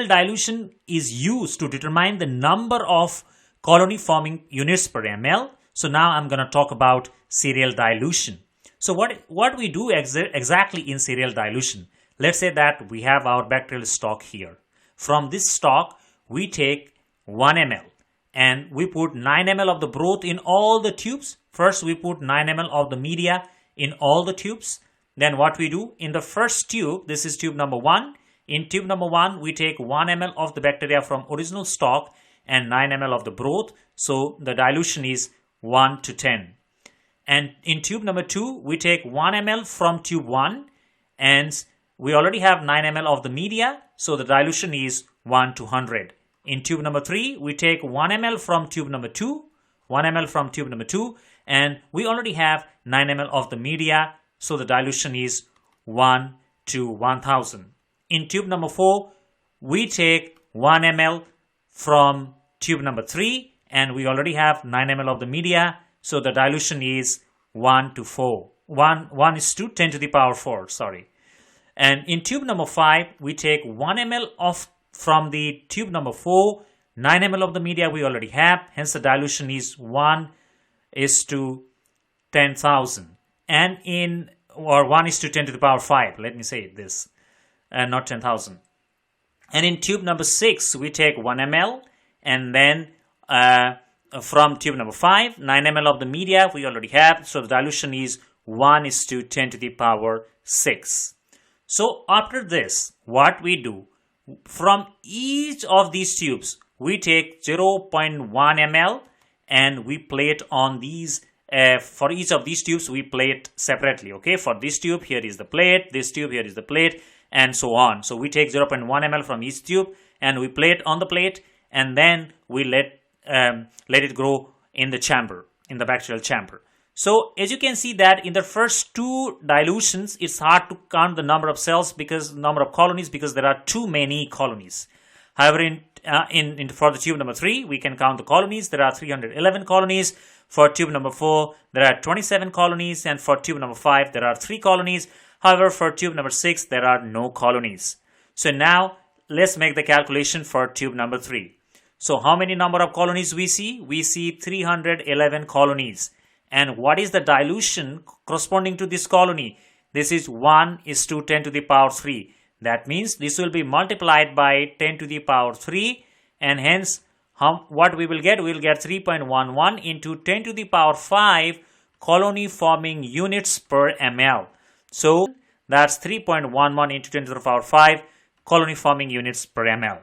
Dilution is used to determine the number of colony forming units per ml. So now I'm going to talk about serial dilution. So what we do exactly in serial dilution? Let's say that we have our bacterial stock here. From this stock, we take 1 ml and we put 9 ml of the broth in all the tubes. First, we put 9 ml of the media in all the tubes. Then what we do, in the first tube, this is tube number 1. In tube number 1, we take 1 ml of the bacteria from original stock and 9 ml of the broth. So the dilution is 1 to 10. And in tube number 2, we take 1 ml from tube 1 and we already have 9 ml of the media. So the dilution is 1 to 100. In tube number 3, we take 1 ml from tube number 2, 1 ml from tube number 2, and we already have 9 ml of the media. So the dilution is 1 to 1000. In tube number 4, we take 1 ml from tube number 3 and we already have 9 ml of the media. So the dilution is 1 to 4. 1 is to 10 to the power 4, sorry. And in tube number 5, we take 1 ml from the tube number 4, 9 ml of the media we already have. Hence the dilution is 1 is to 10,000. And or 1 is to 10 to the power 5. Let me say this. Not 10,000. And in tube number 6, we take 1 ml and then from tube number 5, 9 ml of the media we already have. So the dilution is 1 is to 10 to the power 6. So after this, what we do, from each of these tubes, we take 0.1 ml and we plate on these. For each of these tubes, we plate separately. Okay, for this tube, here is the plate. This tube, here is the plate, and so on. So we take 0.1 ml from each tube and we plate on the plate, and then we let it grow in the chamber, in the bacterial chamber. So as you can see that in the first 2 dilutions, it's hard to count the number of cells number of colonies because there are too many colonies. However, for the tube number 3, we can count the colonies. There are 311 colonies. For tube number 4, there are 27 colonies, and for tube number 5, there are 3 colonies. However, for tube number 6, there are no colonies. So now let's make the calculation for tube number 3. So how many number of colonies we see? We see 311 colonies. And what is the dilution corresponding to this colony? This is 1 is to 10 to the power 3. That means this will be multiplied by 10 to the power 3, and hence what we will get? We will get 3.11 into 10 to the power 5 colony forming units per ml. So that's 3.11 into 10 to the power 5 colony forming units per ml.